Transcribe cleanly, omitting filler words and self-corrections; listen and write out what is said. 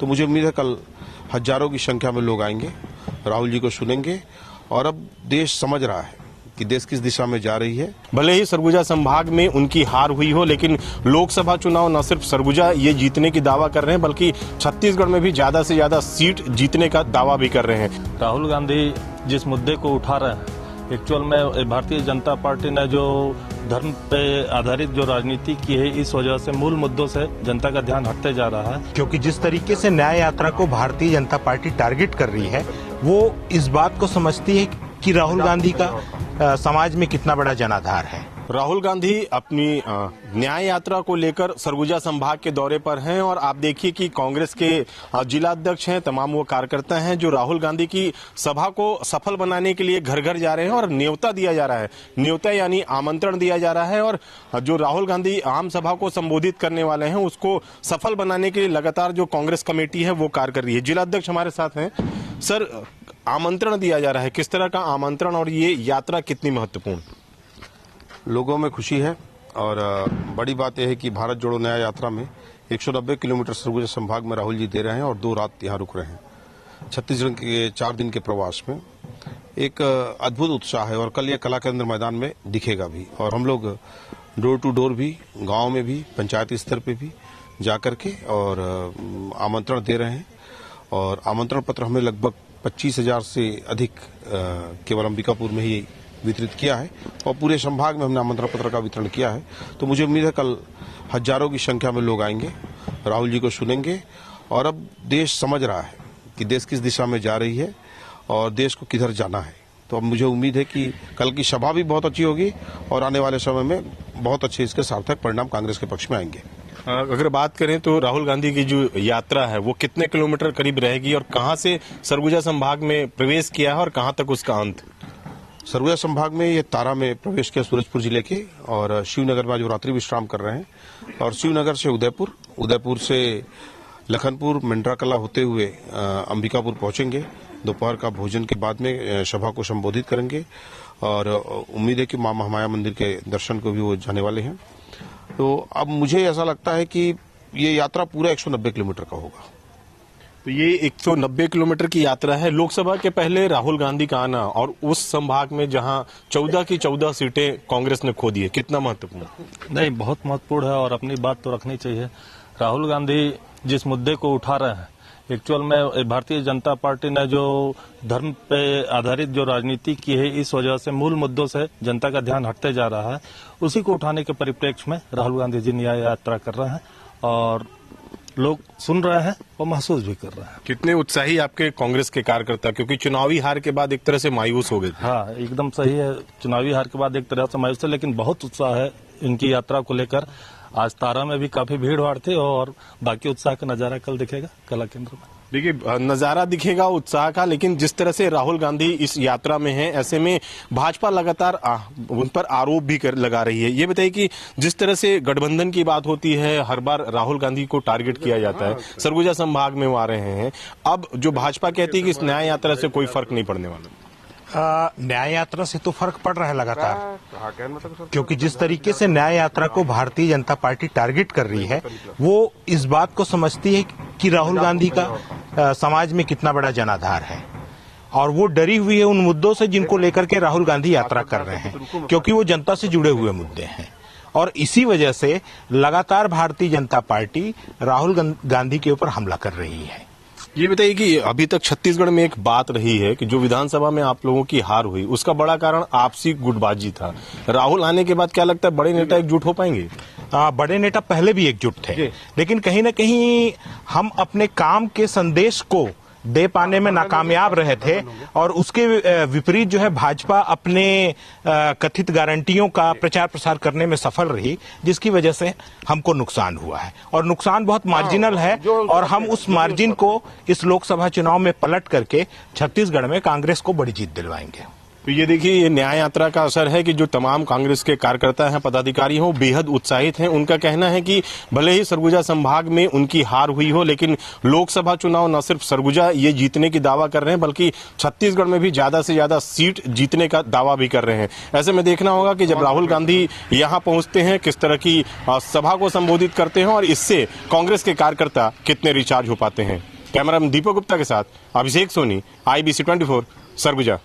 तो मुझे उम्मीद है कल हजारों की संख्या में लोग आएंगे, राहुल जी को सुनेंगे और अब देश समझ रहा है कि देश किस दिशा में जा रही है। भले ही सरगुजा संभाग में उनकी हार हुई हो, लेकिन लोकसभा चुनाव न सिर्फ सरगुजा ये जीतने की दावा कर रहे हैं, बल्कि छत्तीसगढ़ में भी ज्यादा से ज्यादा सीट जीतने का दावा भी कर रहे हैं। राहुल गांधी जिस मुद्दे को उठा रहे हैं, एक्चुअल में भारतीय जनता पार्टी ने जो धर्म पे आधारित जो राजनीति की है, इस वजह से मूल मुद्दों से जनता का ध्यान हटते जा रहा है। क्योंकि जिस तरीके से न्याय यात्रा को भारतीय जनता पार्टी टारगेट कर रही है, वो इस बात को समझती है कि राहुल गांधी का समाज में कितना बड़ा जनाधार है। राहुल गांधी अपनी न्याय यात्रा को लेकर सरगुजा संभाग के दौरे पर हैं और आप देखिए कि कांग्रेस के जिला अध्यक्ष हैं, तमाम वो कार्यकर्ता हैं जो राहुल गांधी की सभा को सफल बनाने के लिए घर घर जा रहे हैं और न्योता दिया जा रहा है। न्योता यानी आमंत्रण दिया जा रहा है और जो राहुल गांधी आम सभा को संबोधित करने वाले हैं उसको सफल बनाने के लिए लगातार जो कांग्रेस कमेटी है वो कार्य कर रही है। जिला अध्यक्ष हमारे साथ हैं। सर, आमंत्रण दिया जा रहा है, किस तरह का आमंत्रण और ये यात्रा कितनी महत्वपूर्ण? लोगों में खुशी है और बड़ी बात यह है कि भारत जोड़ो न्याय यात्रा में 190 किलोमीटर सरगुजा संभाग में राहुल जी दे रहे हैं और 2 रात यहाँ रुक रहे हैं। छत्तीसगढ़ के 4 दिन के प्रवास में एक अद्भुत उत्साह है और कल ये कला केंद्र मैदान में दिखेगा भी। और हम लोग डोर टू डोर भी, गांव में भी, पंचायती स्तर पे भी जाकर के और आमंत्रण दे रहे हैं और आमंत्रण पत्र हमें लगभग 25,000 से अधिक केवल अंबिकापुर में ही वितरित किया है और पूरे संभाग में हमने आमंत्रण पत्र का वितरण किया है। तो मुझे उम्मीद है कल हजारों की संख्या में लोग आएंगे, राहुल जी को सुनेंगे और अब देश समझ रहा है कि देश किस दिशा में जा रही है और देश को किधर जाना है। तो अब मुझे उम्मीद है कि कल की सभा भी बहुत अच्छी होगी और आने वाले समय में बहुत अच्छे इसके सार्थक परिणाम कांग्रेस के पक्ष में आएंगे। अगर बात करें तो राहुल गांधी की जो यात्रा है वो कितने किलोमीटर करीब रहेगी और कहां से सरगुजा संभाग में प्रवेश किया है और कहां तक उसका अंत? सरगुजा संभाग में ये तारा में प्रवेश किया सूरजपुर जिले के और शिवनगर में जो रात्रि विश्राम कर रहे हैं और शिवनगर से उदयपुर से लखनपुर, मंडराकला होते हुए अंबिकापुर पहुंचेंगे। दोपहर का भोजन के बाद में सभा को संबोधित करेंगे और उम्मीद है कि मां महामाया मंदिर के दर्शन को भी वो जाने वाले हैं। तो अब मुझे ऐसा लगता है कि ये यात्रा पूरा 190 किलोमीटर का होगा। तो ये 190 किलोमीटर की यात्रा है। लोकसभा के पहले राहुल गांधी का आना और उस संभाग में जहां 14 की 14 सीटें कांग्रेस ने खो दी है, कितना महत्वपूर्ण? नहीं, बहुत महत्वपूर्ण है और अपनी बात तो रखनी चाहिए। राहुल गांधी जिस मुद्दे को उठा रहे हैं, एक्चुअल में भारतीय जनता पार्टी ने जो धर्म पे आधारित जो राजनीति की है, इस वजह से मूल मुद्दों से जनता का ध्यान हटते जा रहा है। उसी को उठाने के परिप्रेक्ष्य में राहुल गांधी जी न्याय यात्रा कर रहे हैं और लोग सुन रहे हैं और महसूस भी कर रहे हैं। कितने उत्साही आपके कांग्रेस के कार्यकर्ता, क्योंकि चुनावी हार के बाद एक तरह से मायूस हो गए थे। हाँ, एकदम सही है। चुनावी हार के बाद एक तरह से मायूस थे, लेकिन बहुत उत्साह है इनकी यात्रा को लेकर। आज तारा में भी काफी भीड़ भाड़ थी और बाकी उत्साह का नजारा कल दिखेगा कला केंद्र में। देखिए, नजारा दिखेगा उत्साह का, लेकिन जिस तरह से राहुल गांधी इस यात्रा में हैं, ऐसे में भाजपा लगातार उन पर आरोप भी लगा रही है। ये बताइए कि जिस तरह से गठबंधन की बात होती है, हर बार राहुल गांधी को टारगेट किया जाता है, सरगुजा संभाग में वो आ रहे हैं। अब जो भाजपा कहती है कि इस न्याय यात्रा से कोई फर्क नहीं पड़ने वाला। न्याय यात्रा से तो फर्क पड़ रहा है लगातार, क्योंकि जिस तरीके से न्याय यात्रा को भारतीय जनता पार्टी टारगेट कर रही है, वो इस बात को समझती है कि राहुल गांधी का समाज में कितना बड़ा जनाधार है और वो डरी हुई है उन मुद्दों से जिनको लेकर के राहुल गांधी यात्रा कर रहे हैं, क्योंकि वो जनता से जुड़े हुए मुद्दे हैं। और इसी वजह से लगातार भारतीय जनता पार्टी राहुल गांधी के ऊपर हमला कर रही है। ये बताइए कि अभी तक छत्तीसगढ़ में एक बात रही है कि जो विधानसभा में आप लोगों की हार हुई, उसका बड़ा कारण आपसी गुटबाजी था। राहुल आने के बाद क्या लगता है बड़े नेता एकजुट हो पाएंगे? बड़े नेता पहले भी एकजुट थे, लेकिन कहीं न कहीं हम अपने काम के संदेश को दे पाने में नाकामयाब रहे थे और उसके विपरीत जो है भाजपा अपने कथित गारंटियों का प्रचार प्रसार करने में सफल रही, जिसकी वजह से हमको नुकसान हुआ है और नुकसान बहुत मार्जिनल है और हम उस मार्जिन को इस लोकसभा चुनाव में पलट करके छत्तीसगढ़ में कांग्रेस को बड़ी जीत दिलवाएंगे। तो ये देखिए, ये न्याय यात्रा का असर है कि जो तमाम कांग्रेस के कार्यकर्ता हैं, पदाधिकारी हैं, वो बेहद उत्साहित हैं। उनका कहना है कि भले ही सरगुजा संभाग में उनकी हार हुई हो, लेकिन लोकसभा चुनाव न सिर्फ सरगुजा ये जीतने की दावा कर रहे हैं, बल्कि छत्तीसगढ़ में भी ज्यादा से ज्यादा सीट जीतने का दावा भी कर रहे हैं। ऐसे में देखना होगा कि जब राहुल गांधी यहाँ पहुंचते हैं, किस तरह की सभा को संबोधित करते हैं और इससे कांग्रेस के कार्यकर्ता कितने रिचार्ज हो पाते हैं। कैमरामैन दीपक गुप्ता के साथ अभिषेक सोनी, IBC 24, सरगुजा।